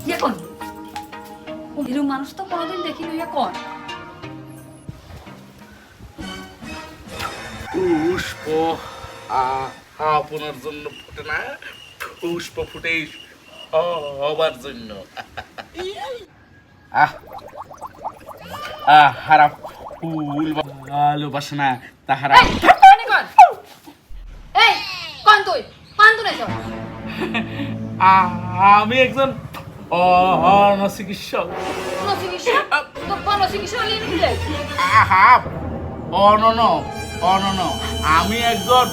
ইয়ে কোন এরকম মানুষ তো কোনোদিন দেখি না। ইয়ে কোন পুষ্প আপনার জন্য ফুটে না, পুষ্প ফুটে হবার জন্য। হারা ফুল ভালোবাসে না তাহারা। এই কোন তুই কোন তুই এসব? আমি একজন চিকিৎসক। চিকিৎসক তো কোন চিকিৎসক লিখলে? আহা অনন অনন আমি একজন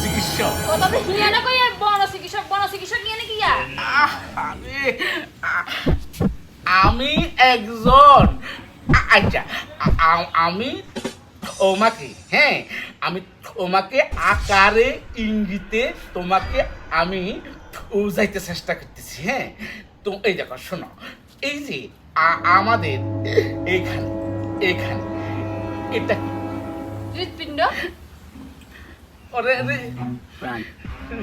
চিকিৎসক। ও তবে হিয়া না কই বন চিকিৎসক নিয়ে নাকি ইয়া? আমি একজন আচ্ছা আমি তোমাকে আমি তোমাকে আকারে ইঙ্গিতে তোমাকে আমি বুঝাইতে চেষ্টা করতেছি। তো এই দেখো শোনো, এই যে আমাদের এখানে এখানে এটা হৃৎপিণ্ড?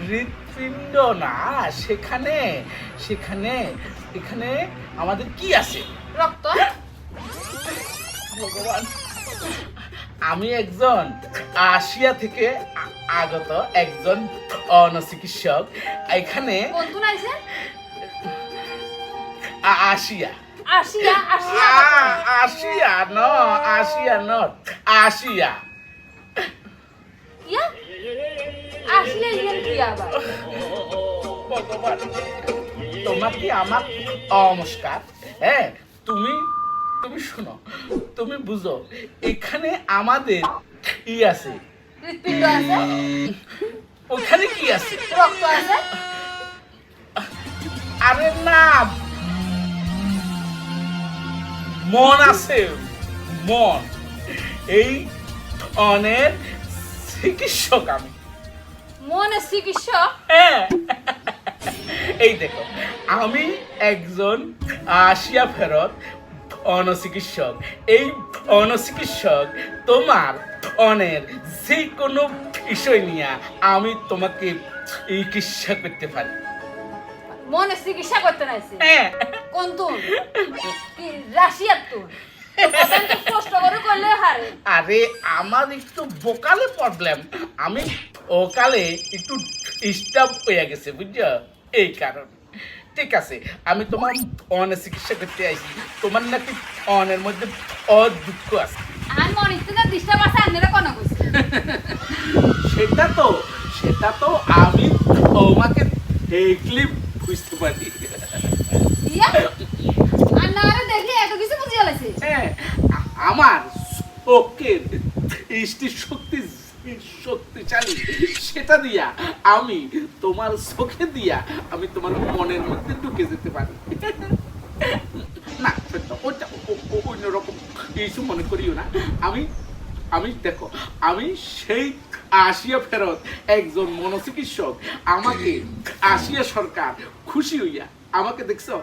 হৃৎপিণ্ড না, সেখানে সেখানে এখানে আমাদের কি আছে? রক্ত? ভগবান, আমি একজন আসিয়া থেকে আগত একজন চিকিৎসক। এখানে আসিয়া আসিয়া আসিয়া ন আসিয়া নট আসিয়া ইয়া আসিয়া ইয়া কি আবার? ভগবান, তোমাকে আমার নমস্কার। তুমি তুমি শোনো, তুমি বুঝো, এখানে আমাদের কি আছে? হৃৎপিণ্ড আছে। ওখানে কি আছে? রক্ত আছে। আরে না, মন আছে, মন। এই অনের চিকিৎসক আমি। মনের চিকিৎসক? এই দেখো, আমি একজন আসিয়া ফেরত চিকিৎসক। এই চিকিৎসক তোমার অনের যে কোনো বিষয় নিয়ে আমি তোমাকে চিকিৎসা করতে পারি। মনের চিকিৎসা করতে নাইছে? কোন তুই? কি রাশিয়ার তুই? কষ্ট করে করলে হারে। আরে আমার একটু ভোকালে প্রবলেম, আমি ভোকালে একটু ডিস্টার্ব হয়ে গেছে, বুঝছো? এই কারণ। ঠিক আছে, আমি তোমার অনের চিকিৎসা করতে আইছি। তোমার নাকি অনের মধ্যে দুঃখ আছে। আর মনে হচ্ছে না ডিস্টার্ব আছে, আপনারা কোন কইছে? সেটা তো আমি তোমাকে দেখলে বুঝতে পারি। ইয়া আর না রে দেখি এত কিছু বুঝিয়ে লাইছে। আমার চোখের দৃষ্টি শক্তিশালী, সেটা দিয়া আমি তোমার চোখে দিয়া আমি তোমার মনের মধ্যে ঢুকে যেতে পারি। না ওইটা অন্যরকম কিছু মনে করিও না। আমি দেখো, আমি সেই আসিয়া ফেরত একজন মনোচিকিৎসক। আমাকে আসিয়া সরকার খুশি হইয়া আমাকে দেখছো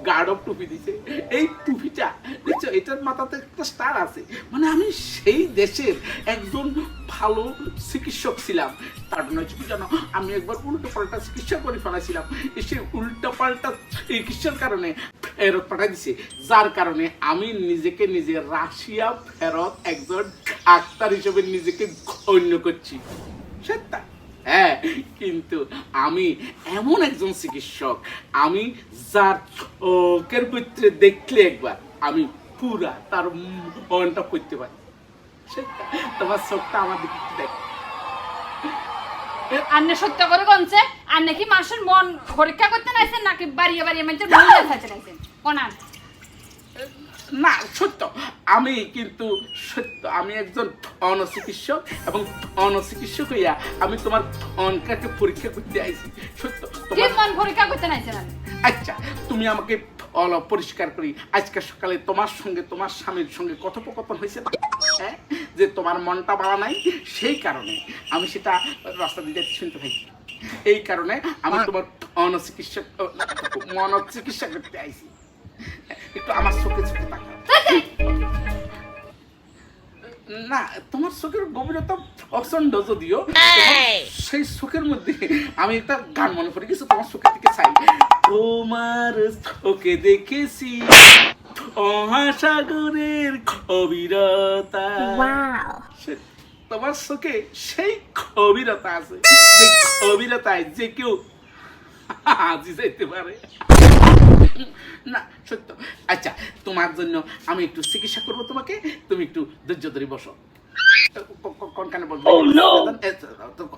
গার্ড অফ টুপি দিছে। এই টুপিটা দেখছো, এটার মাথাতে একটা স্টার আছে। মানে আমি সেই দেশের একজন ভালো চিকিৎসক ছিলাম। তার জন্য কি জানো, আমি একবার উল্টো পাল্টা চিকিৎসা করে ফেলাছিলাম। সে উল্টো পাল্টা চিকিৎসার কারণে ফেরত পাঠাই দিছে, যার কারণে আমি নিজেকে নিজে রাশিয়া ফেরত একজন ডাক্তার হিসেবে নিজেকে গণ্য করছি। সেটা কিন্তু আমি এমন একজন চিকিৎসক, আমি যার চোখের ভিতরে দেখলে একবার আমি পুরা তার মনটা করতে পারি। সেটা তোমার চোখটা আমার দিকে দেখ। আন্নে সত্য করে গনছে, আর নাকি মানুষের মন পরীক্ষা করতে নাইছেন নাকি বাড়িয়ে বাড়িয়ে মানুষের মন দেখাতে নাইছেন? কোনান না, সত্য। আমি কিন্তু সত্য, আমি একজন অনচিকিৎসক এবং অনচিকিৎসক হইয়া আমি তোমার অনকাকে পরীক্ষা করতে আইছি। সত্য, তোমার মন পরীক্ষা করতে নাইছেন? আচ্ছা, তুমি আমাকে পরিষ্কার করি, আজকে সকালে তোমার স্বামীর সঙ্গে কথোপকথন হয়েছে না, যে তোমার মনটা ভালো নাই, সেই কারণে আমি সেটা রাস্তা দিয়ে শুনতে পাই। এই কারণে আমি তোমার মনোচিকিৎসা করতে আইছি। একটু আমার চোখে চোখে তাকাও। না তোমার চোখের গভীরতা অচন্ড যদিও সেই চোখের মধ্যে আমি একটা গান মনে পড়ে গেছি তোমার চোখের দিকে চাই তোমার চোখে দেখেছি মহাসাগরের গভীরতা তোমার চোখে সেই গভীরতা আছে যে গভীরতায় যে কেউ আজি যাইতে পারে না সত্য আচ্ছা তোমার জন্য আমি একটু চিকিৎসা করবো তোমাকে তুমি একটু ধৈর্য ধরে বসো কোন কানে বলবো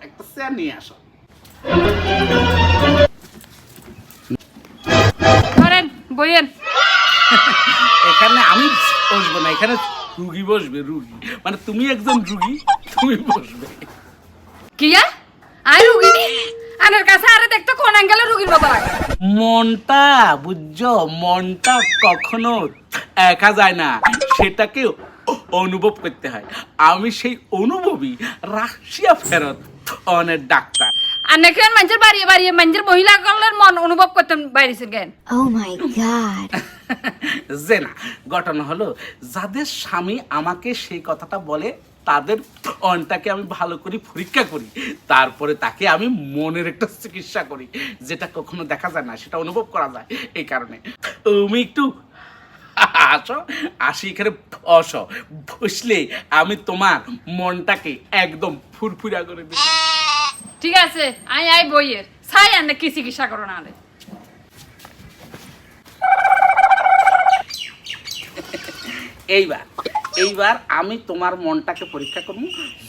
একটা চেয়ার নিয়ে আসো করেন বইয়েন এখানে আমি বসবো না এখানে রুগী বসবে রুগী মানে তুমি একজন রুগী তুমি বসবে কিয়া আই রুগী নি আনার কাছে আরে দেখতে কোন অ্যাঙ্গেলে রুগীর মতো লাগে মনটা বুঝছো মনটা কখনো একা যায় না সেটাকে অনুভব করতে হয় আমি সেই অনুভবই রাশিয়া ফেরত অনেক ডাক্তার আনে কেন মানুষের বাড়িয়ে বাড়িয়ে মানুষের মহিলাগুলোর মন অনুভব করতেন বাইরেছেন কেন Oh my god. যে না ঘটনা হলো যাদের স্বামী আমাকে সেই কথাটা বলে তাদের অনটাকে আমি ভালো করে পরীক্ষা করি তারপরে তাকে আমি মনের একটা চিকিৎসা করি যেটা কখনো দেখা যায় না সেটা অনুভব করা যায় এই কারণে তুমি একটু আসো আসি এখানে বসো বসলে আমি তোমার মনটাকে একদম ফুরফুরা করে দিই ঠিক আছে আই বইয়ের ছাই আনে কি চিকিৎসা করো না আরে এইবার আমি তোমার মনটাকে পরীক্ষা করব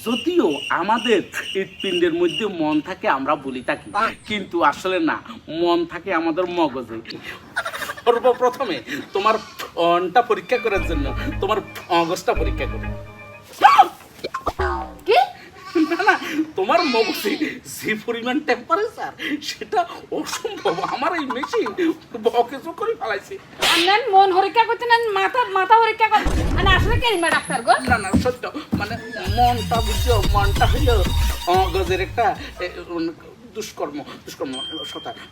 যদিও আমাদের হৃৎপিণ্ডের মধ্যে মন থাকে আমরা বলি থাকি কিন্তু আসলে না মন থাকে আমাদের মগজে সর্বপ্রথমে তোমার মনটা পরীক্ষা করার জন্য তোমার মগজটা পরীক্ষা করব কি না না তোমার মগজে যে পরিমাণ টেম্পারেচার সেটা অসম্ভব আমার এই মেশিন বকেজো করে ফেলাইছে আন্নান মন পরীক্ষা করতে না মাথা পরীক্ষা করতে মানে আসলে কেরিমা ডাক্তার গো না না সত্য মানে মনটা বুঝছো মনটা হইলো মগজের একটা দুষ্কর্ম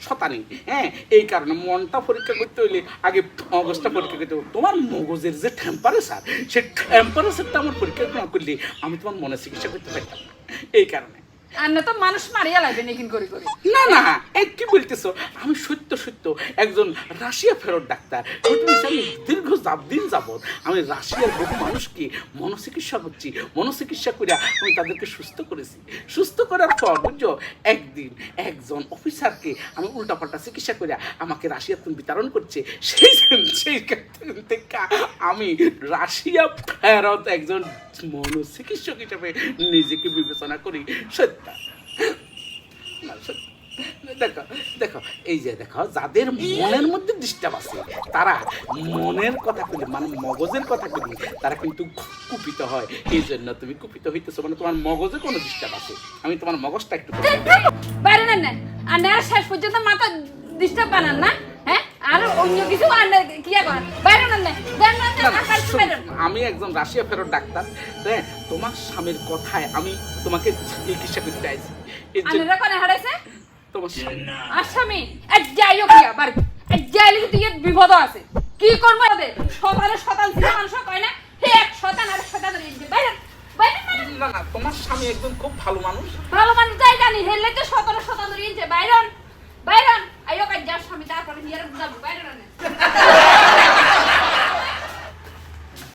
শতানি হ্যাঁ এই কারণে মনটা পরীক্ষা করতে হইলে আগে মগজটা পরীক্ষা করতে হবে তোমার মগজের যে টেম্পারেচার সেই টেম্পারেচারটা আমার পরীক্ষা না করলে আমি তোমার মনে চিকিৎসা করতে পারতাম না এই কারণে আন্না তো মানুষ মারিয়া লাগবে নেকিন করে করে না না এই কি বলতেছো আমি সত্য একজন রাশিয়া ফেরত ডাক্তার আমি দীর্ঘ দিন যাবত আমি রাশিয়ার বহু মানুষকে মনোচিকিৎসা করছি মনোচিকিৎসা করে আমি তাদেরকে সুস্থ করেছি সুস্থ করার পর বুঝছো একদিন একজন অফিসারকে আমি উল্টাপাল্টা চিকিৎসা করে আমাকে রাশিয়ার বিতরণ করছে সেই থেকে আমি রাশিয়া ফেরত একজন মনোচিকিৎসক হিসেবে নিজেকে বিবেচনা করি সত্য দেখো দেখো এই যে দেখো যাদের মনের মধ্যে ডিস্টার্ব আছে তারা মনের কথা বলি মানে মগজের কথা বলি তারা কিন্তু কুপিত হয় এই জন্য তুমি কুপিত হইতেছো মানে তোমার মগজে কোনো ডিস্টার্ব আছে আমি তোমার মগজটা একটু বাইরে নেন না আন্না শেষ পর্যন্ত মাথা ডিস্টার্ব বানান না হ্যাঁ আর অন্য কিছু আন্না কি করেন বাইরে নেন না আমি একজন রাশিয়া ফেরত ডাক্তার হ্যাঁ তোমার স্বামীর কথায় আমি তোমাকে চিকিৎসা করতে আইছি আন্নারা কোনে হারাইছে তোমার আসামি যাইও কি আবার যাইলে তুই বিপদ আছে কি করব ওদের শতান ছিল মানুষ কয় না হে এক শতান আর শতান বাইরে বাইরে না না তোমার স্বামী একদম খুব ভালো মানুষ তাই জানি হেললে তো শতান ধরে বাইরন আইও কাজ যা স্বামী তারপরে হিয়ার যাব বাইরন